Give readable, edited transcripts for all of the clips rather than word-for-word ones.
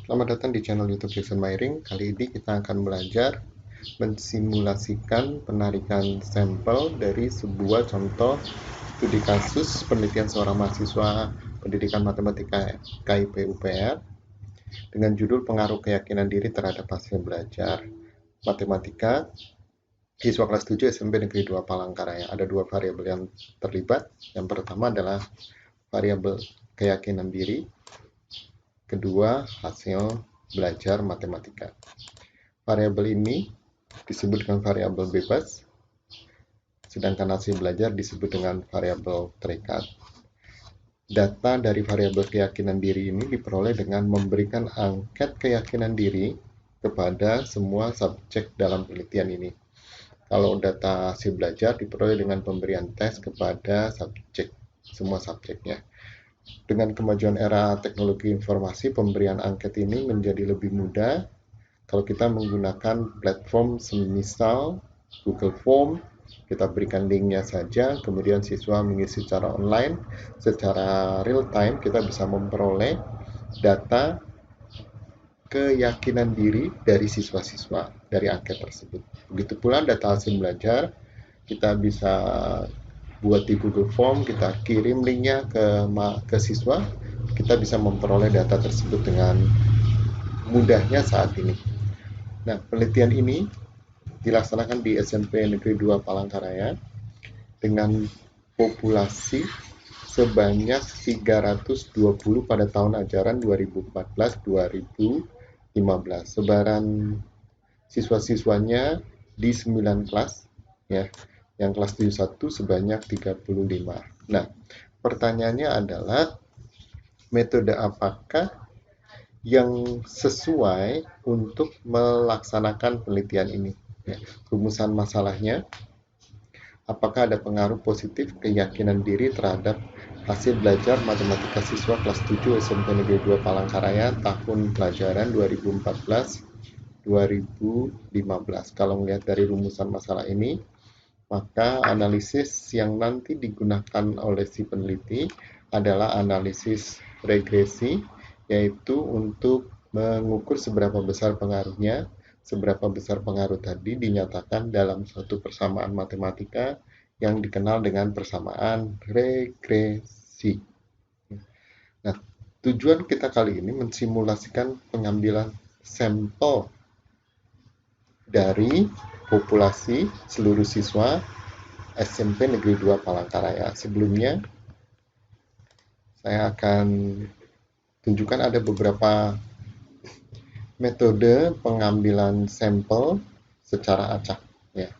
Selamat datang di channel YouTube Jason Myring. Kali ini kita akan belajar mensimulasikan penarikan sampel dari sebuah contoh studi kasus penelitian seorang mahasiswa pendidikan matematika KIP UPR dengan judul pengaruh keyakinan diri terhadap hasil belajar matematika siswa kelas 7 SMP Negeri 2 Palangkaraya. Ada dua variabel yang terlibat. Yang pertama adalah variabel keyakinan diri, kedua hasil belajar matematika. Variabel ini disebut dengan variabel bebas, sedangkan hasil belajar disebut dengan variabel terikat. Data dari variabel keyakinan diri ini diperoleh dengan memberikan angket keyakinan diri kepada semua subjek dalam penelitian ini. Kalau data hasil belajar diperoleh dengan pemberian tes kepada subjek, semua subjeknya. Dengan kemajuan era teknologi informasi, pemberian angket ini menjadi lebih mudah kalau kita menggunakan platform semisal Google Form. Kita berikan linknya saja, kemudian siswa mengisi secara online, secara real time kita bisa memperoleh data keyakinan diri dari siswa-siswa dari angket tersebut. Begitu pula data hasil belajar, kita bisa buat di Google Form, kita kirim linknya ke siswa, kita bisa memperoleh data tersebut dengan mudahnya saat ini. Nah, penelitian ini dilaksanakan di SMP Negeri 2 Palangkaraya dengan populasi sebanyak 320 pada tahun ajaran 2014-2015. Sebaran siswa-siswanya di 9 kelas, ya. Yang kelas 71 sebanyak 35. Nah, pertanyaannya adalah metode apakah yang sesuai untuk melaksanakan penelitian ini? Ya, rumusan masalahnya, apakah ada pengaruh positif keyakinan diri terhadap hasil belajar matematika siswa kelas 7 SMP Negeri 2 Palangkaraya tahun pelajaran 2014-2015. Kalau melihat dari rumusan masalah ini, maka analisis yang nanti digunakan oleh si peneliti adalah analisis regresi, yaitu untuk mengukur seberapa besar pengaruhnya, seberapa besar pengaruh tadi dinyatakan dalam suatu persamaan matematika yang dikenal dengan persamaan regresi. Nah, tujuan kita kali ini mensimulasikan pengambilan sampel dari populasi seluruh siswa SMP Negeri 2 Palangkaraya. Sebelumnya, saya akan tunjukkan ada beberapa metode pengambilan sampel secara acak. Ya.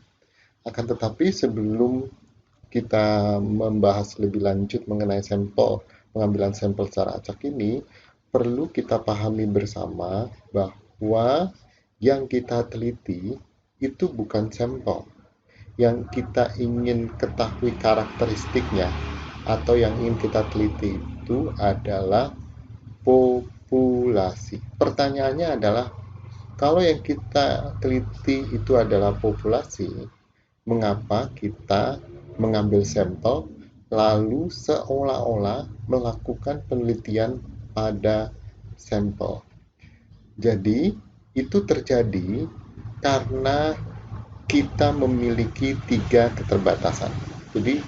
Akan tetapi sebelum kita membahas lebih lanjut mengenai pengambilan sampel secara acak ini, perlu kita pahami bersama bahwa yang kita teliti itu bukan sampel. Yang kita ingin ketahui karakteristiknya atau yang ingin kita teliti itu adalah populasi. Pertanyaannya adalah, kalau yang kita teliti itu adalah populasi, mengapa kita mengambil sampel lalu seolah-olah melakukan penelitian pada sampel? Jadi, itu terjadi karena kita memiliki 3 keterbatasan. Jadi,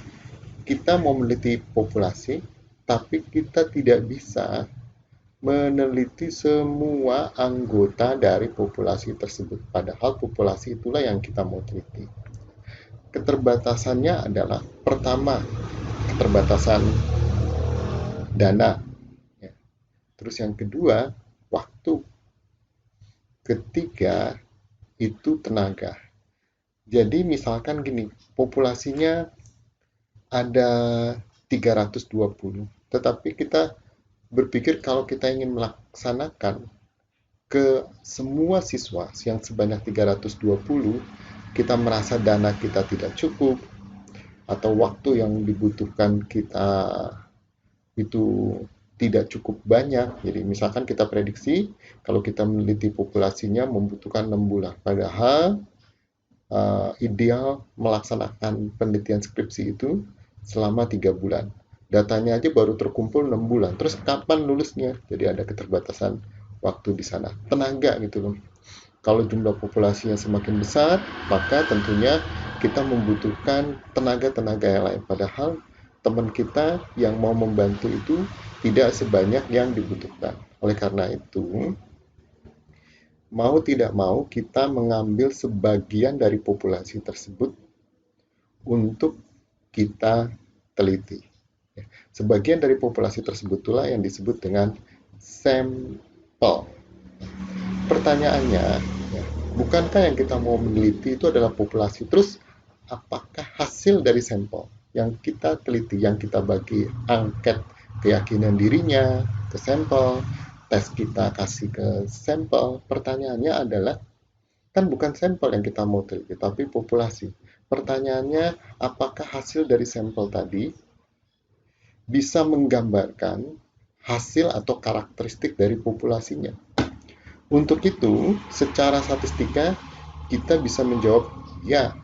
kita mau meneliti populasi, tapi kita tidak bisa meneliti semua anggota dari populasi tersebut. Padahal populasi itulah yang kita mau teliti. Keterbatasannya adalah, pertama, keterbatasan dana. Terus yang kedua, waktu. Ketiga, itu tenaga. Jadi misalkan gini, populasinya ada 320, tetapi kita berpikir kalau kita ingin melaksanakan ke semua siswa yang sebanyak 320, kita merasa dana kita tidak cukup, atau waktu yang dibutuhkan kita itu tidak cukup banyak. Jadi misalkan kita prediksi kalau kita meneliti populasinya membutuhkan 6 bulan, padahal ideal melaksanakan penelitian skripsi itu selama 3 bulan. Datanya aja baru terkumpul 6 bulan. Terus kapan lulusnya? Jadi ada keterbatasan waktu di sana. Tenaga gitu loh. Kalau jumlah populasinya semakin besar, maka tentunya kita membutuhkan tenaga-tenaga yang lain. Padahal teman kita yang mau membantu itu tidak sebanyak yang dibutuhkan. Oleh karena itu, mau tidak mau kita mengambil sebagian dari populasi tersebut untuk kita teliti. Sebagian dari populasi tersebut itulah yang disebut dengan sampel. Pertanyaannya, ya, bukankah yang kita mau meneliti itu adalah populasi? Terus, apakah hasil dari sampel yang kita teliti, yang kita bagi angket keyakinan dirinya ke sampel, tes kita kasih ke sampel? Pertanyaannya adalah, kan bukan sampel yang kita mau teliti, tapi populasi. Pertanyaannya, apakah hasil dari sampel tadi bisa menggambarkan hasil atau karakteristik dari populasinya? Untuk itu, secara statistika, kita bisa menjawab ya.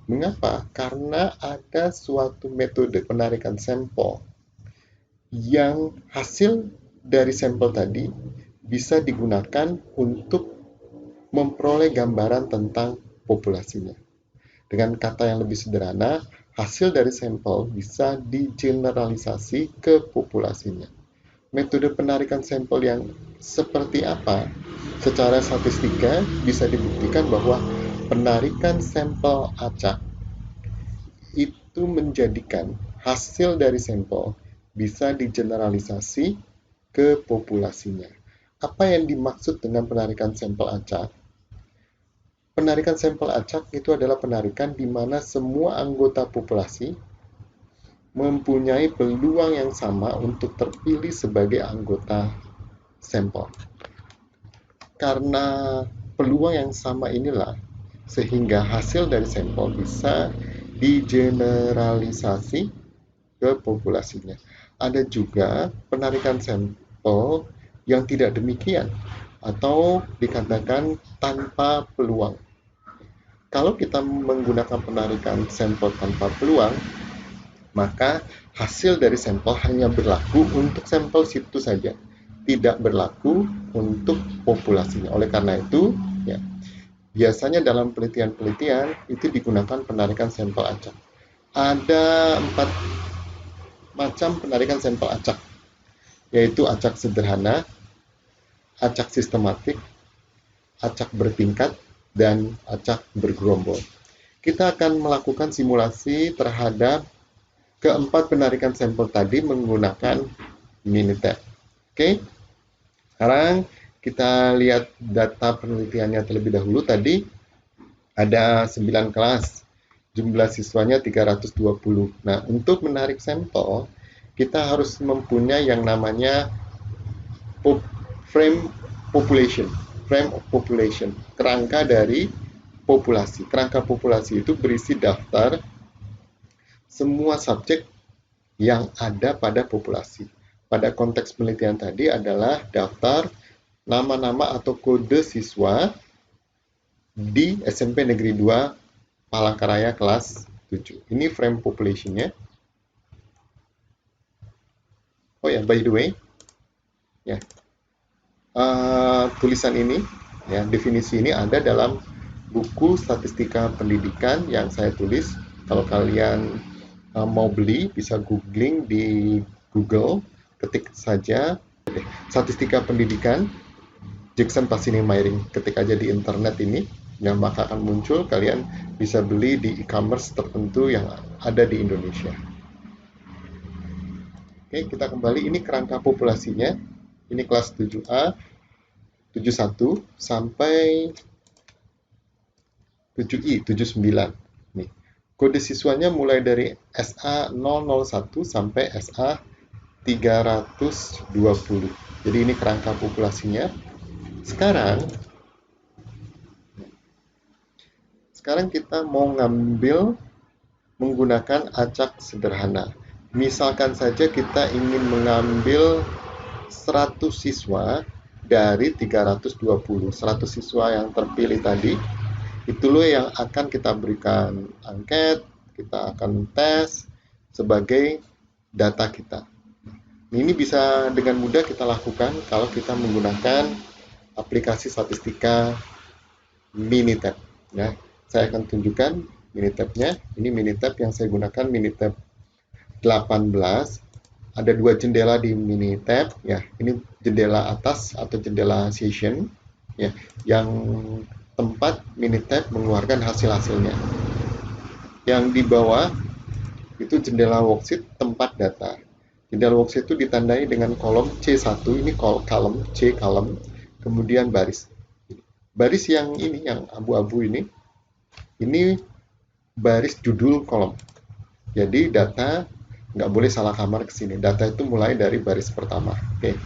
Mengapa? Karena ada suatu metode penarikan sampel yang hasil dari sampel tadi bisa digunakan untuk memperoleh gambaran tentang populasinya. Dengan kata yang lebih sederhana, hasil dari sampel bisa digeneralisasi ke populasinya. Metode penarikan sampel yang seperti apa? Secara statistika bisa dibuktikan bahwa penarikan sampel acak itu menjadikan hasil dari sampel bisa digeneralisasi ke populasinya. Apa yang dimaksud dengan penarikan sampel acak? Penarikan sampel acak itu adalah penarikan di mana semua anggota populasi mempunyai peluang yang sama untuk terpilih sebagai anggota sampel. Karena peluang yang sama inilah, sehingga hasil dari sampel bisa digeneralisasi ke populasinya. Ada juga penarikan sampel yang tidak demikian, atau dikatakan tanpa peluang. Kalau kita menggunakan penarikan sampel tanpa peluang, maka hasil dari sampel hanya berlaku untuk sampel situ saja, tidak berlaku untuk populasinya. Oleh karena itu, ya, biasanya dalam penelitian-penelitian itu digunakan penarikan sampel acak. Ada 4 macam penarikan sampel acak, yaitu acak sederhana, acak sistematik, acak bertingkat, dan acak bergerombol. Kita akan melakukan simulasi terhadap keempat penarikan sampel tadi menggunakan Minitab. Oke, sekarang kita lihat data penelitiannya terlebih dahulu. Tadi ada 9 kelas, jumlah siswanya 320. Nah, untuk menarik sampel, kita harus mempunyai yang namanya frame population. Frame of population, kerangka dari populasi. Kerangka populasi itu berisi daftar semua subjek yang ada pada populasi. Pada konteks penelitian tadi adalah daftar nama-nama atau kode siswa di SMP Negeri 2 Palangkaraya kelas 7. Ini frame population-nya. Oh ya, by the way, ya, tulisan ini, ya, definisi ini ada dalam buku statistika pendidikan yang saya tulis. Kalau kalian mau beli, bisa googling di Google, ketik saja statistika pendidikan Jackson Pasini Meiring, ketik aja di internet ini, yang maka akan muncul. Kalian bisa beli di e-commerce tertentu yang ada di Indonesia. Oke, kita kembali. Ini kerangka populasinya. Ini kelas 7A, 71 sampai 7I, 79. Nih, kode siswanya mulai dari SA001 sampai SA320. Jadi ini kerangka populasinya. Sekarang kita mau ngambil menggunakan acak sederhana. Misalkan saja kita ingin mengambil 100 siswa dari 320. 100 siswa yang terpilih tadi, itu loh yang akan kita berikan angket, kita akan tes sebagai data kita. Ini bisa dengan mudah kita lakukan kalau kita menggunakan aplikasi statistika Minitab. Ya, saya akan tunjukkan Minitabnya. Ini Minitab yang saya gunakan, Minitab 18. Ada dua jendela di Minitab. Ya, ini jendela atas atau jendela session. Ya, yang tempat Minitab mengeluarkan hasil-hasilnya. Yang di bawah itu jendela worksheet tempat data. Jendela worksheet itu ditandai dengan kolom C1, ini column, C column, kemudian baris. Baris yang ini, yang abu-abu ini baris judul kolom. Jadi data nggak boleh salah kamar ke sini. Data itu mulai dari baris pertama. Oke.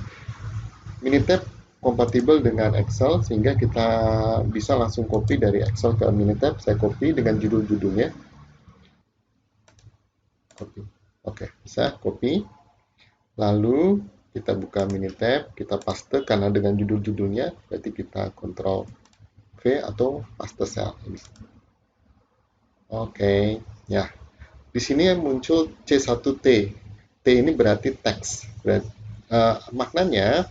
Minitab kompatibel dengan Excel sehingga kita bisa langsung copy dari Excel ke Minitab. Saya copy dengan judul-judulnya. Copy. Oke, bisa copy. Lalu kita buka Minitab, kita paste karena dengan judul-judulnya, berarti kita Ctrl V atau paste cell. Oke, ya. Di sini muncul C1T. T ini berarti teks. Maknanya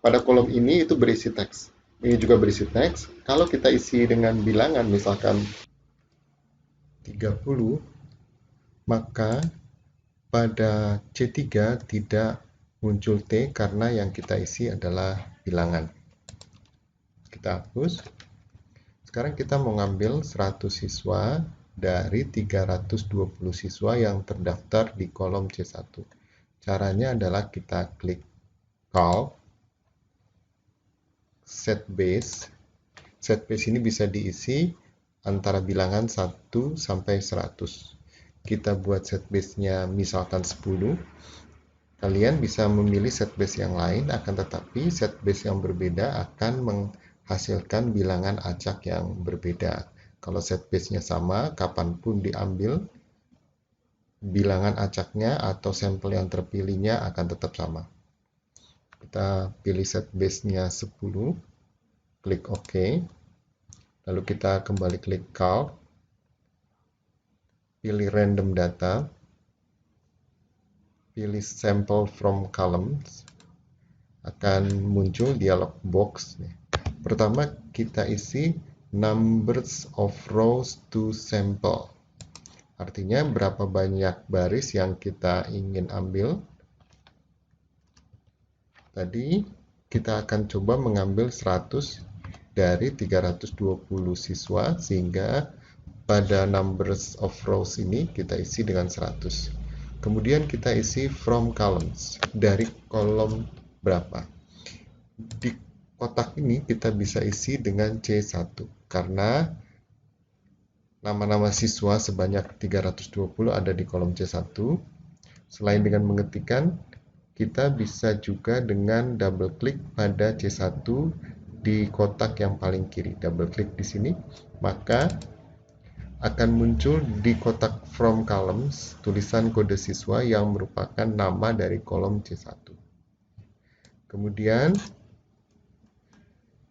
pada kolom ini itu berisi teks. Ini juga berisi teks. Kalau kita isi dengan bilangan misalkan 30, maka pada C3 tidak muncul T karena yang kita isi adalah bilangan. Kita hapus. Sekarang kita mau ngambil 100 siswa dari 320 siswa yang terdaftar di kolom C1. Caranya adalah kita klik Call, Set Base. Set Base ini bisa diisi antara bilangan 1 sampai 100. Kita buat set base-nya misalkan 10. Kalian bisa memilih set base yang lain, akan tetapi set base yang berbeda akan menghasilkan bilangan acak yang berbeda. Kalau set base-nya sama, kapanpun diambil, bilangan acaknya atau sampel yang terpilihnya akan tetap sama. Kita pilih set base-nya 10, klik OK. Lalu kita kembali klik Call, pilih Random Data, pilih Sample from Columns, akan muncul dialog box. Pertama kita isi Numbers of rows to sample. Artinya berapa banyak baris yang kita ingin ambil. Tadi kita akan coba mengambil 100 dari 320 siswa sehingga pada numbers of rows ini kita isi dengan 100. Kemudian kita isi from columns, dari kolom berapa. Di kotak ini kita bisa isi dengan C1 karena nama-nama siswa sebanyak 320 ada di kolom C1. Selain dengan mengetikkan, kita bisa juga dengan double klik pada C1 di kotak yang paling kiri. Double klik di sini, maka akan muncul di kotak from columns tulisan kode siswa yang merupakan nama dari kolom C1. Kemudian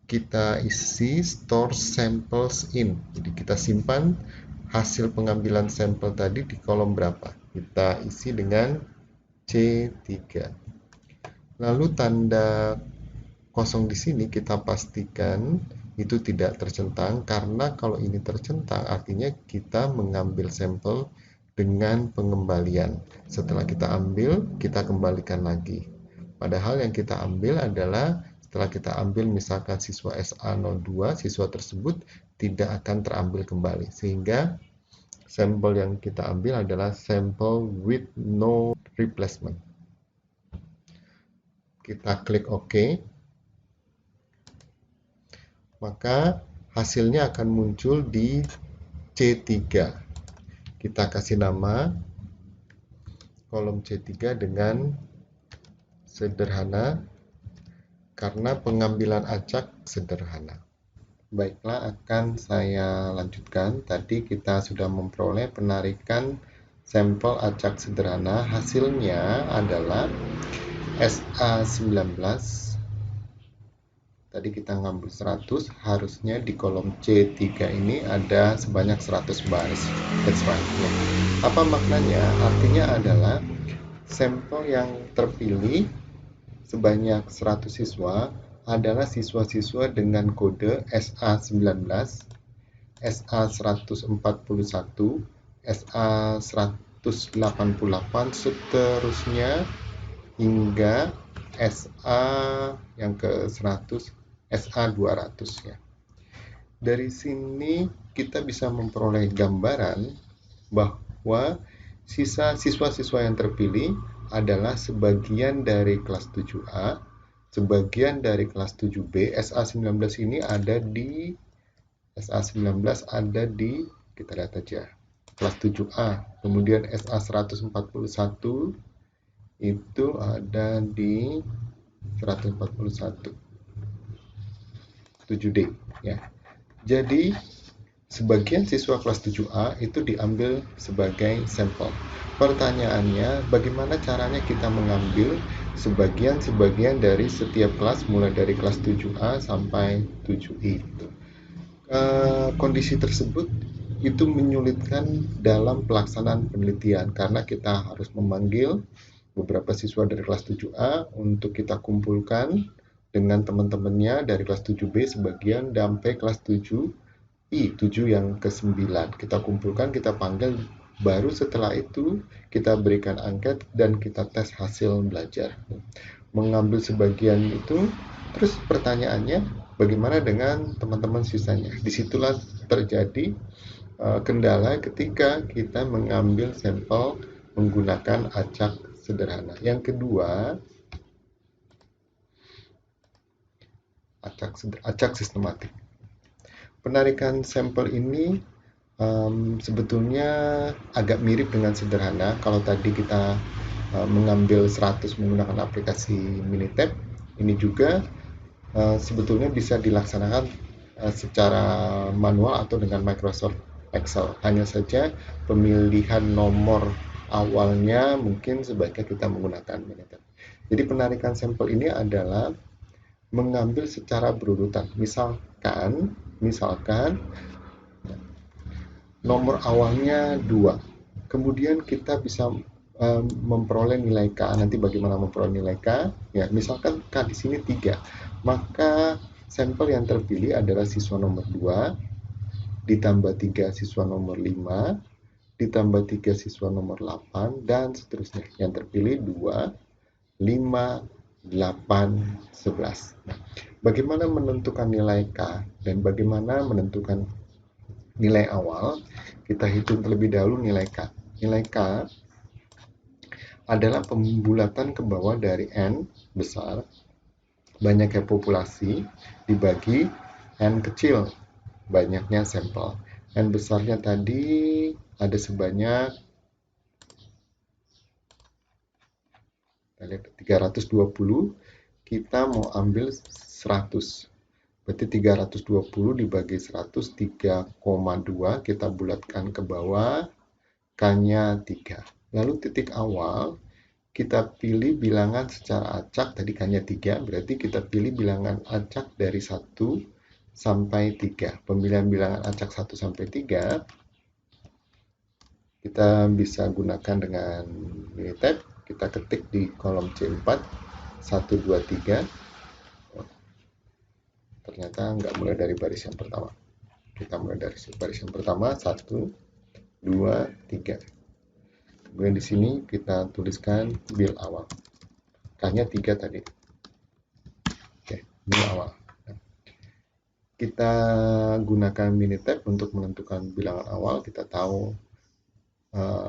kita isi store samples in. Jadi kita simpan hasil pengambilan sampel tadi di kolom berapa. Kita isi dengan C3. Lalu tanda kosong di sini kita pastikan itu tidak tercentang, karena kalau ini tercentang artinya kita mengambil sampel dengan pengembalian. Setelah kita ambil, kita kembalikan lagi. Padahal yang kita ambil adalah setelah kita ambil misalkan siswa SA02, siswa tersebut tidak akan terambil kembali. Sehingga sampel yang kita ambil adalah sampel with no replacement. Kita klik OK. Maka hasilnya akan muncul di C3. Kita kasih nama kolom C3 dengan sederhana karena pengambilan acak sederhana. Baiklah, akan saya lanjutkan. Tadi kita sudah memperoleh penarikan sampel acak sederhana. Hasilnya adalah SA19. Tadi kita ngambil 100, harusnya di kolom C3 ini ada sebanyak 100 baris. That's right. Apa maknanya? Artinya adalah sampel yang terpilih sebanyak 100 siswa adalah siswa-siswa dengan kode SA19, SA141, SA188, seterusnya hingga SA yang ke-100, SA200 ya. Dari sini kita bisa memperoleh gambaran bahwa siswa-siswa yang terpilih adalah sebagian dari kelas 7A, sebagian dari kelas 7B. SA19 ini ada di kita lihat aja kelas 7A. Kemudian SA141 itu ada di 141 7D ya. Jadi sebagian siswa kelas 7A itu diambil sebagai sampel. Pertanyaannya, bagaimana caranya kita mengambil sebagian-sebagian dari setiap kelas, mulai dari kelas 7A sampai 7I. Kondisi tersebut itu menyulitkan dalam pelaksanaan penelitian, karena kita harus memanggil beberapa siswa dari kelas 7A untuk kita kumpulkan dengan teman-temannya dari kelas 7B sebagian sampai kelas 7I, 7 yang ke-9. Kita kumpulkan, kita panggil, baru setelah itu kita berikan angket dan kita tes hasil belajar. Mengambil sebagian itu, terus pertanyaannya bagaimana dengan teman-teman sisanya? Disitulah terjadi kendala ketika kita mengambil sampel menggunakan acak sederhana. Yang kedua, acak sistematik. Penarikan sampel ini sebetulnya agak mirip dengan sederhana. Kalau tadi kita mengambil 100 menggunakan aplikasi Minitab, ini juga sebetulnya bisa dilaksanakan secara manual atau dengan Microsoft Excel. Hanya saja pemilihan nomor awalnya mungkin sebaiknya kita menggunakan Minitab. Jadi penarikan sampel ini adalah mengambil secara berurutan. Misalkan nomor awalnya 2. Kemudian kita bisa memperoleh nilai K. Nanti bagaimana memperoleh nilai K? Ya, misalkan K di sini 3. Maka sampel yang terpilih adalah siswa nomor 2 ditambah 3 siswa nomor 5 ditambah 3 siswa nomor 8 dan seterusnya. Yang terpilih 2, 5, 8, 11. Nah, bagaimana menentukan nilai K dan bagaimana menentukan nilai awal? Kita hitung terlebih dahulu nilai K. Nilai K adalah pembulatan ke bawah dari N besar, banyaknya populasi, dibagi N kecil, banyaknya sampel. N besarnya tadi ada sebanyak 320, kita mau ambil 100. Berarti 320 dibagi 100, 3,2, kita bulatkan ke bawah, K-nya 3. Lalu titik awal, kita pilih bilangan secara acak, tadi K-nya 3, berarti kita pilih bilangan acak dari 1 sampai 3. Pemilihan bilangan acak 1 sampai 3, kita bisa gunakan dengan Minitab. Kita ketik di kolom C4, 1, 2, 3. Ternyata nggak mulai dari baris yang pertama. Kita mulai dari baris yang pertama, 1, 2, 3. Kemudian di sini kita tuliskan bil awal. K-nya 3 tadi. Oke, bil awal. Kita gunakan Minitab untuk menentukan bilangan awal. Kita tahu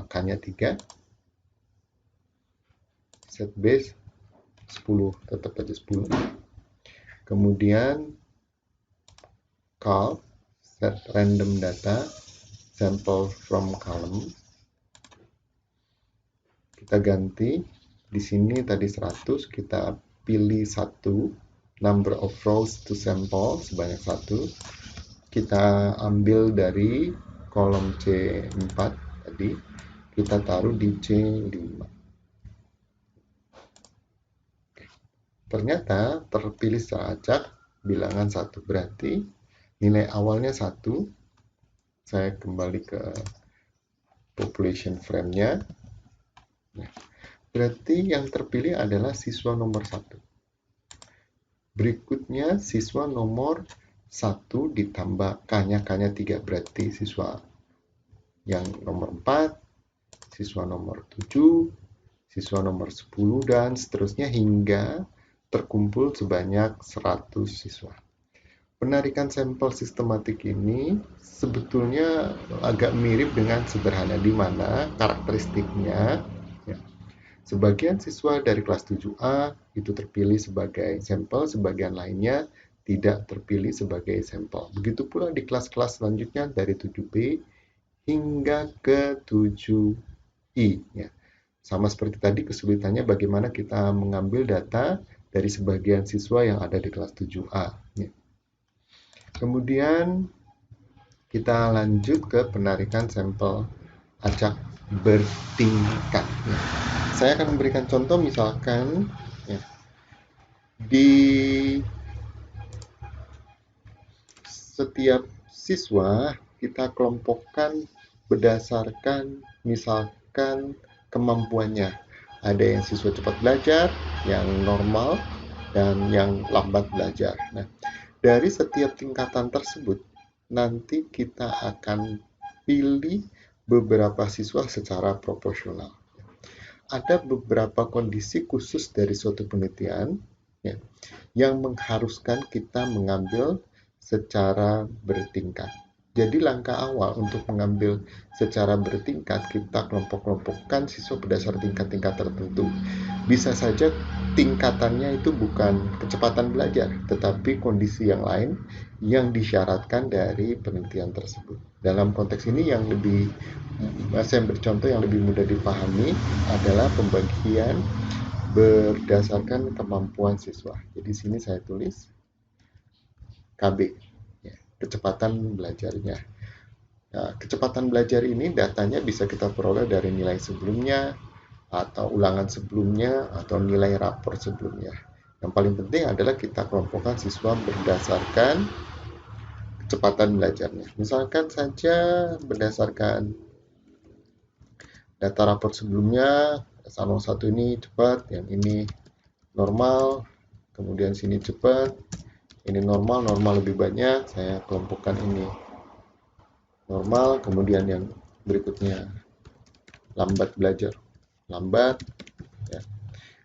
K-nya 3. Set base 10, tetap aja 10. Kemudian call set random data sample from column. Kita ganti di sini tadi 100, kita pilih 1, number of rows to sample sebanyak 1. Kita ambil dari kolom C4 tadi, kita taruh di C5. Ternyata terpilih secara acak bilangan 1, berarti nilai awalnya 1. Saya kembali ke population frame-nya. Nah, berarti yang terpilih adalah siswa nomor 1. Berikutnya siswa nomor 1 ditambah K-nya 3, berarti siswa yang nomor 4, siswa nomor 7, siswa nomor 10, dan seterusnya hingga terkumpul sebanyak 100 siswa. Penarikan sampel sistematik ini sebetulnya agak mirip dengan sederhana, di mana karakteristiknya ya, sebagian siswa dari kelas 7A itu terpilih sebagai sampel, sebagian lainnya tidak terpilih sebagai sampel. Begitu pula di kelas-kelas selanjutnya dari 7B hingga ke 7I. Ya. Sama seperti tadi, kesulitannya bagaimana kita mengambil data dari sebagian siswa yang ada di kelas 7A. Ya. Kemudian kita lanjut ke penarikan sampel acak bertingkat. Ya. Saya akan memberikan contoh, misalkan ya, di setiap siswa kita kelompokkan berdasarkan misalkan kemampuannya. Ada yang siswa cepat belajar, yang normal, dan yang lambat belajar. Nah, dari setiap tingkatan tersebut, nanti kita akan pilih beberapa siswa secara proporsional. Ada beberapa kondisi khusus dari suatu penelitian ya, yang mengharuskan kita mengambil secara bertingkat. Jadi langkah awal untuk mengambil secara bertingkat, kita kelompok-kelompokkan siswa berdasar tingkat-tingkat tertentu. Bisa saja tingkatannya itu bukan kecepatan belajar, tetapi kondisi yang lain yang disyaratkan dari penelitian tersebut. Dalam konteks ini yang lebih, saya bercontoh yang lebih mudah dipahami adalah pembagian berdasarkan kemampuan siswa. Jadi sini saya tulis KB, ya, kecepatan belajarnya. Nah, kecepatan belajar ini datanya bisa kita peroleh dari nilai sebelumnya, atau ulangan sebelumnya, atau nilai rapor sebelumnya. Yang paling penting adalah kita kelompokkan siswa berdasarkan kecepatan belajarnya. Misalkan saja berdasarkan data rapor sebelumnya, S01 ini cepat, yang ini normal, kemudian sini cepat, ini normal, normal lebih banyak, saya kelompokkan ini normal, kemudian yang berikutnya lambat belajar, lambat, ya.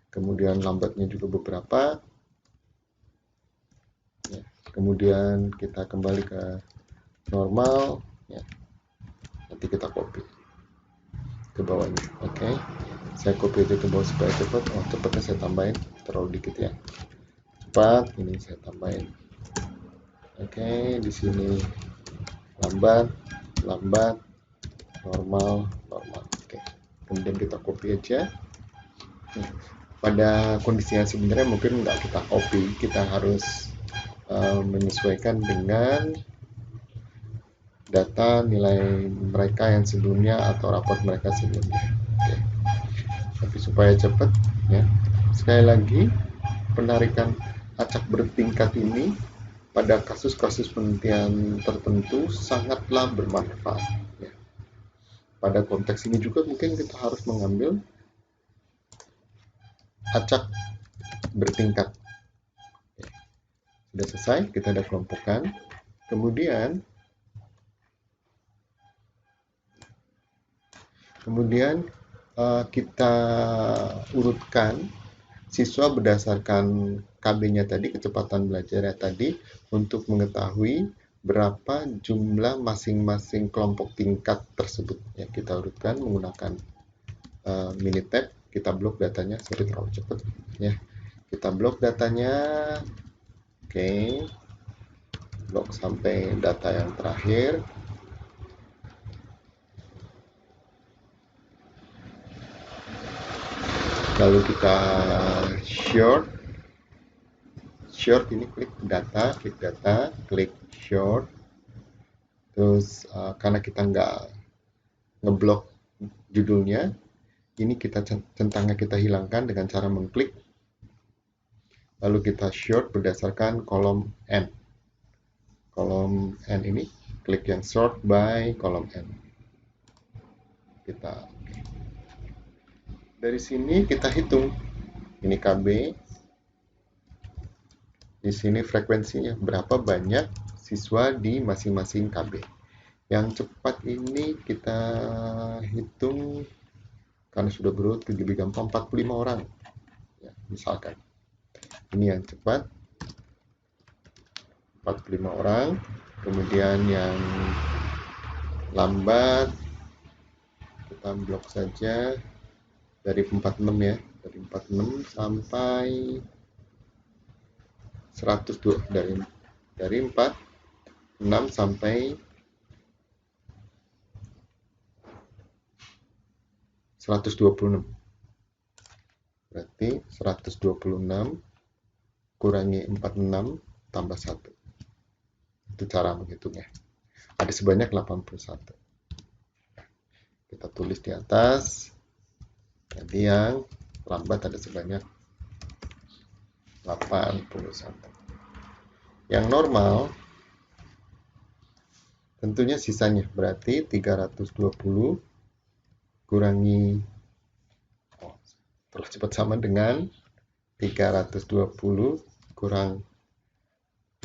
Kemudian lambatnya juga beberapa, ya. Kemudian kita kembali ke normal, ya. Nanti kita copy ke bawahnya, oke. Saya copy itu ke bawah supaya cepat. Oh, cepatnya saya tambahin terlalu dikit ya. Cepat, ini saya tambahin. Oke, di sini lambat, lambat, normal, normal. Oke, kemudian kita copy aja. Pada kondisi yang sebenarnya mungkin nggak kita copy, kita harus menyesuaikan dengan data nilai mereka yang sebelumnya atau raport mereka sebelumnya. Oke. Tapi supaya cepat, ya. Sekali lagi, penarikan acak bertingkat ini pada kasus-kasus penelitian tertentu sangatlah bermanfaat. Ya. Pada konteks ini juga mungkin kita harus mengambil acak bertingkat. Ya. Sudah selesai, kita ada kelompokkan. Kemudian kita urutkan siswa berdasarkan KB-nya tadi, kecepatan belajarnya tadi, untuk mengetahui berapa jumlah masing-masing kelompok tingkat tersebut. Ya, kita urutkan menggunakan Minitab, kita blok datanya, sorry terlalu cepat. Ya, kita blok datanya, oke, blok sampai data yang terakhir. Lalu kita short ini klik data, klik short. Terus karena kita nggak ngeblok judulnya, ini kita centangnya kita hilangkan dengan cara mengklik. Lalu kita short berdasarkan kolom N. Kolom N ini klik yang sort by kolom N. Kita dari sini kita hitung ini KB, Di sini frekuensinya, berapa banyak siswa di masing-masing KB. Yang cepat ini kita hitung, karena sudah berurut lebih gampang, 45 orang. Ya, misalkan. Ini yang cepat, 45 orang. Kemudian yang lambat, kita blok saja dari 46 ya. Dari 46 sampai 102. Dari 46 sampai 126. Berarti 126 kurangi 46 tambah 1. Itu cara menghitungnya. Ada sebanyak 81. Kita tulis di atas. Jadi yang lambat ada sebanyak 81. Yang normal tentunya sisanya, berarti 320 kurangi terus cepat sama dengan 320 kurang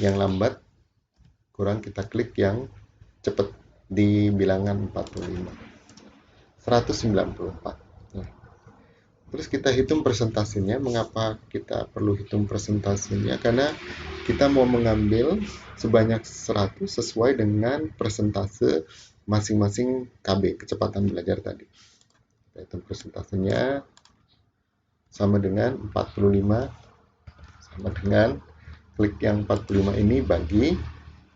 yang lambat kurang kita klik yang cepat di bilangan 45, 194. Nah, terus kita hitung persentasenya. Mengapa kita perlu hitung persentasenya? Karena kita mau mengambil sebanyak 100 sesuai dengan persentase masing-masing KB, kecepatan belajar tadi. Kita hitung persentasenya sama dengan 45, sama dengan klik yang 45 ini bagi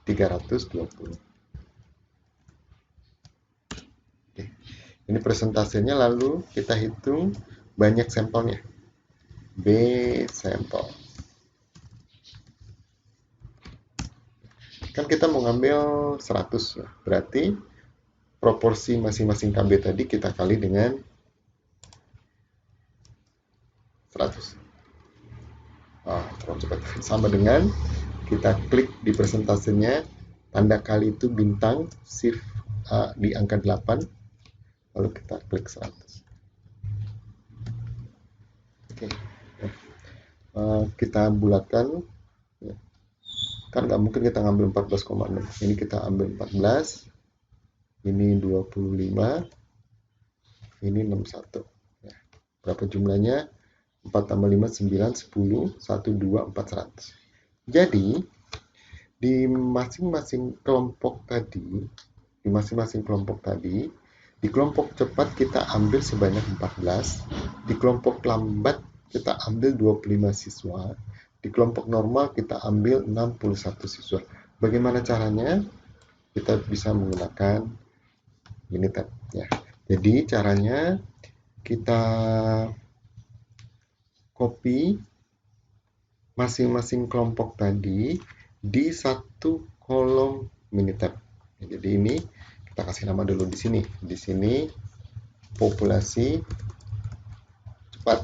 320. Oke. Ini persentasenya, lalu kita hitung banyak sampelnya. B sampel. Kan kita mau ngambil 100 ya. Berarti proporsi masing-masing KB tadi kita kali dengan 100. Terlalu cepat. Sama dengan kita klik di persentasenya, tanda kali itu bintang, shift A di angka 8, lalu kita klik 100. Oke. Kita bulatkan. Kan nggak mungkin kita ngambil 14,6. Ini kita ambil 14. Ini 25. Ini 61. Ya. Berapa jumlahnya? 4 tambah 5, 9, 10, 1, 2, 4, 100. Jadi, di masing-masing kelompok tadi, di kelompok cepat kita ambil sebanyak 14, di kelompok lambat kita ambil 25 siswa, di kelompok normal kita ambil 61 siswa. Bagaimana caranya? Kita bisa menggunakan Minitab ya. Jadi caranya kita copy masing-masing kelompok tadi di satu kolom Minitab. Jadi ini kita kasih nama dulu di sini. Di sini populasi cepat,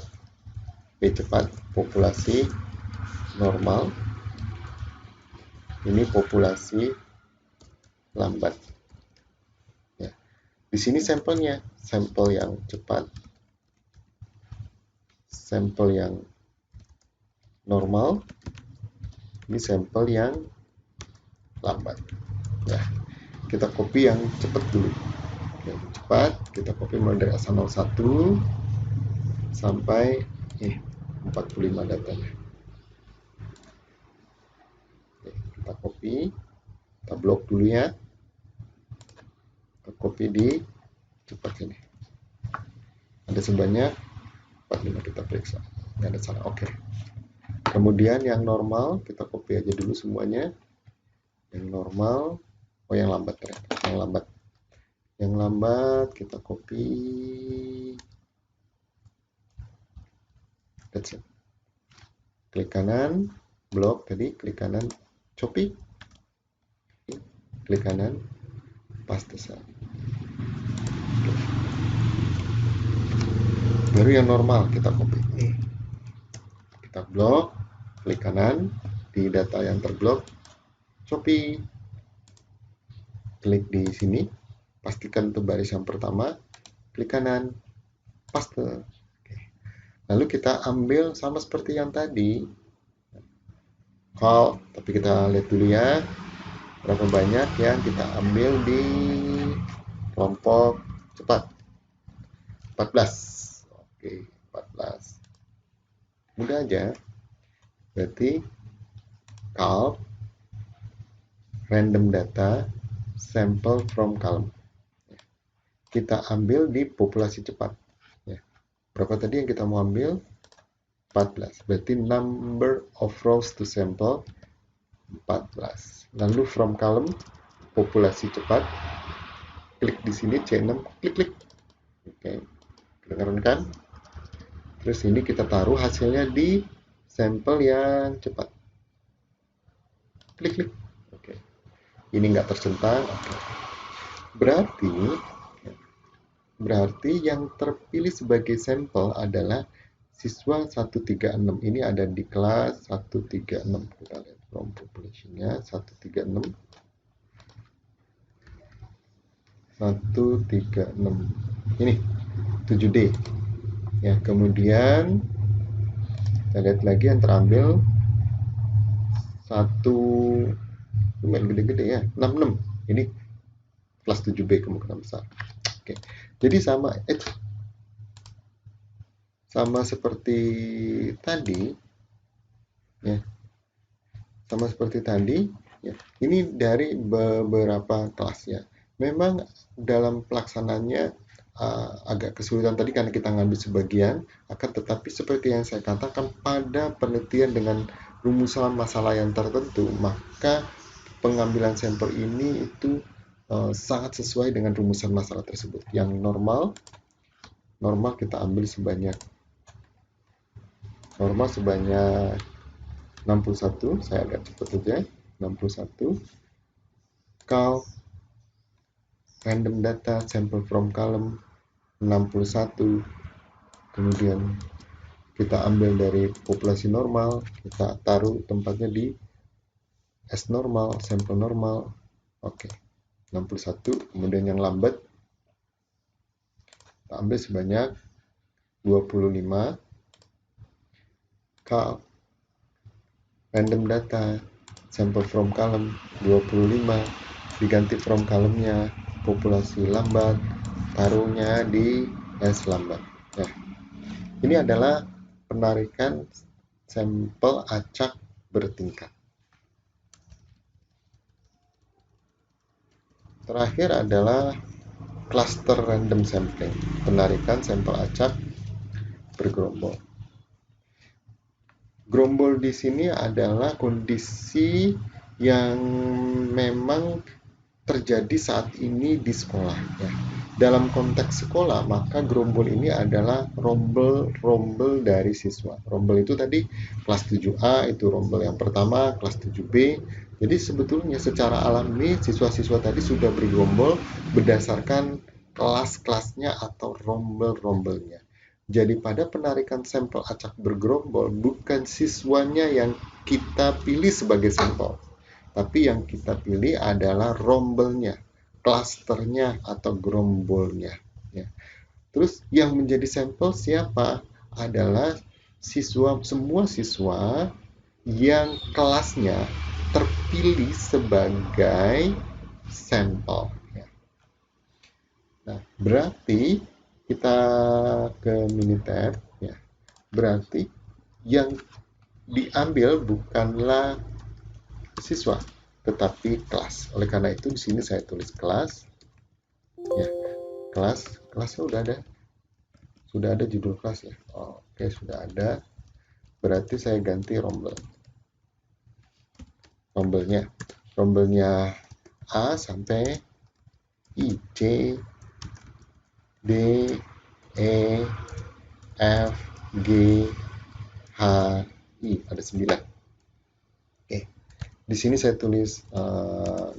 P cepat, populasi normal. Ini populasi lambat. Ya. Di sini sampelnya, sampel yang cepat, sampel yang normal, ini sampel yang lambat. Ya, kita copy yang cepat dulu. Yang cepat kita copy mulai dari asal 01 sampai 45 datanya. Oke, kita copy, kita blok dulu ya. Kita copy di cepat ini. Ada sebanyak 45, kita periksa. Nggak ada salah. Oke. Kemudian yang normal kita copy aja dulu semuanya. Yang normal, yang lambat ternyata. Yang lambat kita copy. That's it. Klik kanan, blok tadi, klik kanan, copy. Klik kanan, paste sel. Baru yang normal kita copy. Kita blok, klik kanan, di data yang terblok, copy. Klik di sini, pastikan itu baris yang pertama, klik kanan, paste. Oke. Lalu kita ambil sama seperti yang tadi, call, tapi kita lihat dulu ya berapa banyak yang kita ambil di kelompok cepat. 14. Oke, 14. Mudah aja. Berarti call random data sample from column. Kita ambil di populasi cepat. Ya. Berapa tadi yang kita mau ambil? 14. Berarti number of rows to sample 14. Lalu from column populasi cepat, klik di sini C6, klik. Oke, kedengaran kan? Terus ini kita taruh hasilnya di sampel yang cepat. Klik. Oke. Ini nggak tercentang. Oke. Berarti yang terpilih sebagai sampel adalah siswa 136. Ini ada di kelas 136. Kita lihat from population-nya 136. 136. Ini 7D. Ya, kemudian kita lihat lagi yang terambil satu lumayan gede-gede ya, 66. Ini kelas 7B kemungkinan besar. Oke. Jadi sama seperti tadi ya. Sama seperti tadi ya. Ini dari beberapa kelas ya. Memang dalam pelaksananya agak kesulitan tadi karena kita ngambil sebagian, akan tetapi seperti yang saya katakan pada penelitian dengan rumusan masalah yang tertentu, maka pengambilan sampel ini itu sangat sesuai dengan rumusan masalah tersebut. Yang normal kita ambil sebanyak 61, saya agak cepat saja, 61. Count random data sample from column 61. Kemudian kita ambil dari populasi normal, kita taruh tempatnya di S normal, sampel normal. Oke, 61. Kemudian yang lambat kita ambil sebanyak 25. Count random data sample from column 25, diganti from column-nya populasi lambat, taruhnya di S lambat. Nah, ini adalah penarikan sampel acak bertingkat. Terakhir adalah cluster random sampling, penarikan sampel acak bergerombol. Gerombol di sini adalah kondisi yang memang terjadi saat ini di sekolah ya. Dalam konteks sekolah, maka gerombol ini adalah rombel dari siswa. Rombel itu tadi kelas 7A itu rombel yang pertama, kelas 7B. Jadi sebetulnya secara alami siswa-siswa tadi sudah bergerombol berdasarkan kelas-kelasnya atau rombel-rombelnya. Jadi pada penarikan sampel acak bergerombol bukan siswanya yang kita pilih sebagai sampel, tapi yang kita pilih adalah rombelnya, klasternya atau gerombolnya. Ya. Terus yang menjadi sampel siapa? Adalah semua siswa yang kelasnya terpilih sebagai sampel. Ya. Nah, berarti kita ke Minitab, ya. Berarti yang diambil bukanlah siswa, tetapi kelas. Oleh karena itu di sini saya tulis kelas. Ya, kelasnya sudah ada judul kelas ya. Oke, sudah ada. Berarti saya ganti rombelnya A sampai I, C, D, E, F, G, H, I. Ada 9. Oke. Di sini saya tulis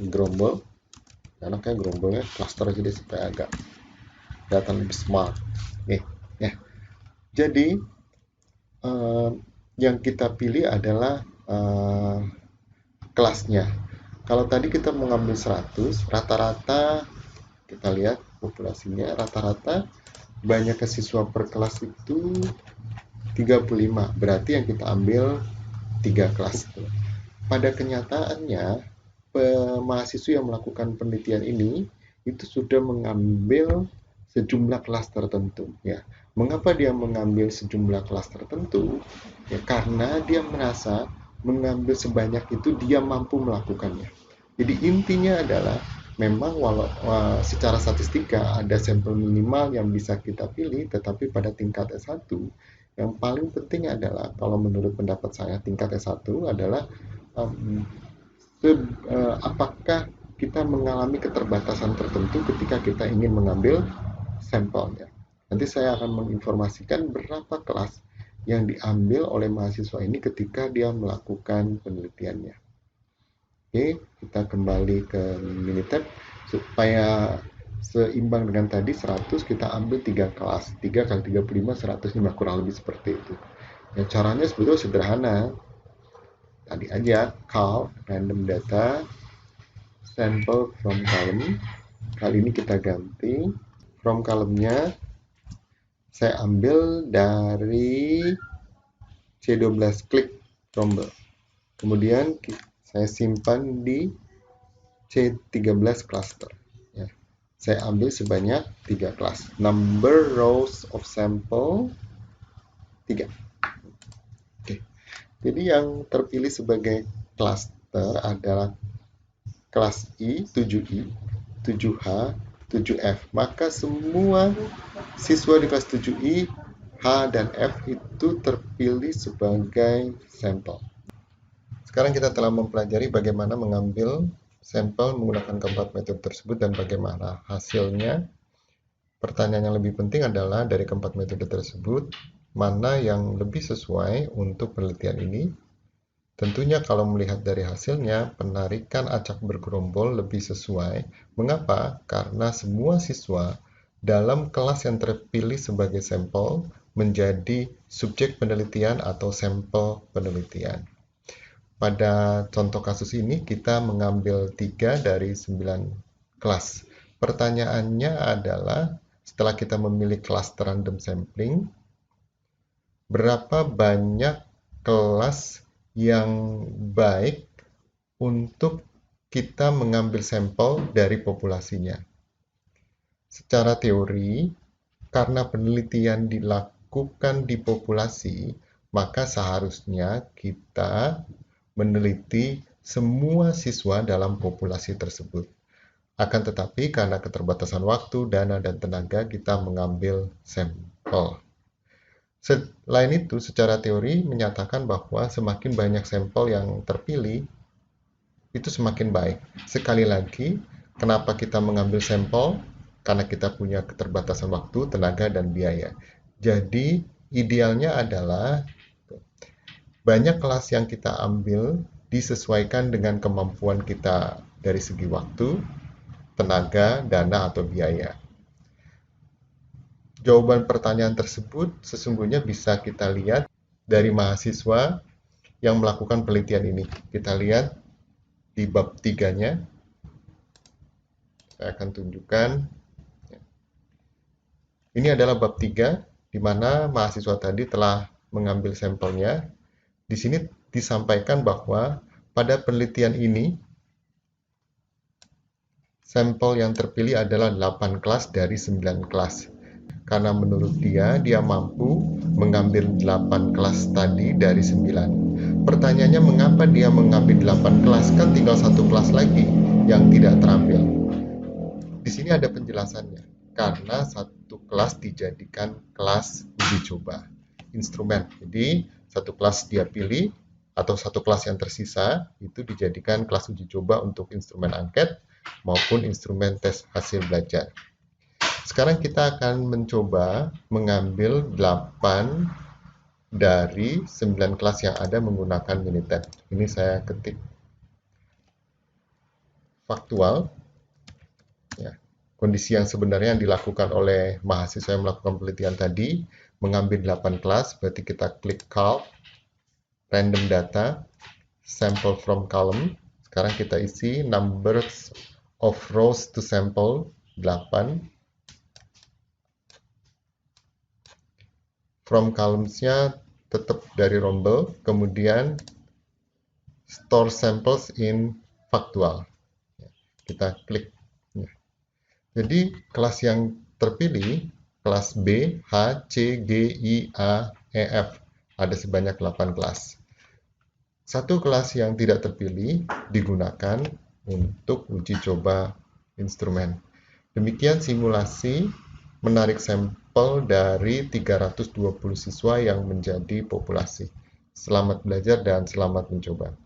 gerombol. Karena kayak gerombolnya cluster aja deh supaya agak kelihatan lebih smart. Oke. Ya. Jadi yang kita pilih adalah kelasnya. Kalau tadi kita mengambil 100, rata-rata kita lihat populasinya rata-rata banyak siswa per kelas itu 35. Berarti yang kita ambil 3 kelas. pada kenyataannya, mahasiswa yang melakukan penelitian ini itu sudah mengambil sejumlah kelas tertentu. Ya, mengapa dia mengambil sejumlah kelas tertentu? Ya, karena dia merasa mengambil sebanyak itu dia mampu melakukannya. Jadi intinya adalah memang walau secara statistika ada sampel minimal yang bisa kita pilih, tetapi pada tingkat S1 yang paling penting adalah kalau menurut pendapat saya tingkat S1 adalah um, apakah kita mengalami keterbatasan tertentu ketika kita ingin mengambil sampelnya. Nanti saya akan menginformasikan berapa kelas yang diambil oleh mahasiswa ini ketika dia melakukan penelitiannya. Oke, kita kembali ke Minitab supaya seimbang dengan tadi 100 kita ambil 3 kelas. 3 kali 35 105 kurang lebih seperti itu. Ya, caranya sebetulnya sederhana. Tadi aja call random data sample from column. Kali ini kita ganti from column-nya saya ambil dari C12 klik tombol. Kemudian saya simpan di C13 cluster. Ya. Saya ambil sebanyak 3 kelas. Number rows of sample 3. Oke. Jadi yang terpilih sebagai cluster adalah kelas I, 7I, 7H, 7F. Maka semua siswa di kelas 7I, H, dan F itu terpilih sebagai sampel. Sekarang kita telah mempelajari bagaimana mengambil sampel menggunakan keempat metode tersebut dan bagaimana hasilnya. Pertanyaan yang lebih penting adalah dari keempat metode tersebut, mana yang lebih sesuai untuk penelitian ini. Tentunya kalau melihat dari hasilnya, penarikan acak bergerombol lebih sesuai. Mengapa? Karena semua siswa dalam kelas yang terpilih sebagai sampel menjadi subjek penelitian atau sampel penelitian. Pada contoh kasus ini kita mengambil 3 dari 9 kelas. Pertanyaannya adalah setelah kita memilih kelas random sampling, berapa banyak kelas yang baik untuk kita mengambil sampel dari populasinya. Secara teori, karena penelitian dilakukan di populasi, maka seharusnya kita meneliti semua siswa dalam populasi tersebut. Akan tetapi, karena keterbatasan waktu, dana, dan tenaga, kita mengambil sampel. Selain itu, secara teori menyatakan bahwa semakin banyak sampel yang terpilih, itu semakin baik. Sekali lagi, kenapa kita mengambil sampel? Karena kita punya keterbatasan waktu, tenaga, dan biaya. Jadi, idealnya adalah banyak kelas yang kita ambil disesuaikan dengan kemampuan kita dari segi waktu, tenaga, dana, atau biaya. Jawaban pertanyaan tersebut sesungguhnya bisa kita lihat dari mahasiswa yang melakukan penelitian ini. Kita lihat di bab 3-nya. Saya akan tunjukkan. Ini adalah bab 3, di mana mahasiswa tadi telah mengambil sampelnya. Di sini disampaikan bahwa pada penelitian ini, sampel yang terpilih adalah 8 kelas dari 9 kelas. Karena menurut dia mampu mengambil 8 kelas tadi dari 9. Pertanyaannya mengapa dia mengambil 8 kelas? Kan tinggal 1 kelas lagi yang tidak terambil. Di sini ada penjelasannya. Karena 1 kelas dijadikan kelas uji coba. Instrumen. Jadi 1 kelas dia pilih atau 1 kelas yang tersisa itu dijadikan kelas uji coba untuk instrumen angket maupun instrumen tes hasil belajar. Sekarang kita akan mencoba mengambil 8 dari 9 kelas yang ada menggunakan Minitab. Ini saya ketik faktual. Ya. Kondisi yang sebenarnya yang dilakukan oleh mahasiswa yang melakukan penelitian tadi, mengambil 8 kelas, berarti kita klik call, random data, sample from column. Sekarang kita isi numbers of rows to sample 8. From columns-nya tetap dari rombel, kemudian Store samples in Factual. Kita klik. Jadi kelas yang terpilih, kelas B, H, C, G, I, A, E, F. Ada sebanyak 8 kelas. Satu kelas yang tidak terpilih digunakan untuk uji coba instrumen. Demikian simulasi menarik sampel dari 320 siswa yang menjadi populasi. Selamat belajar dan selamat mencoba.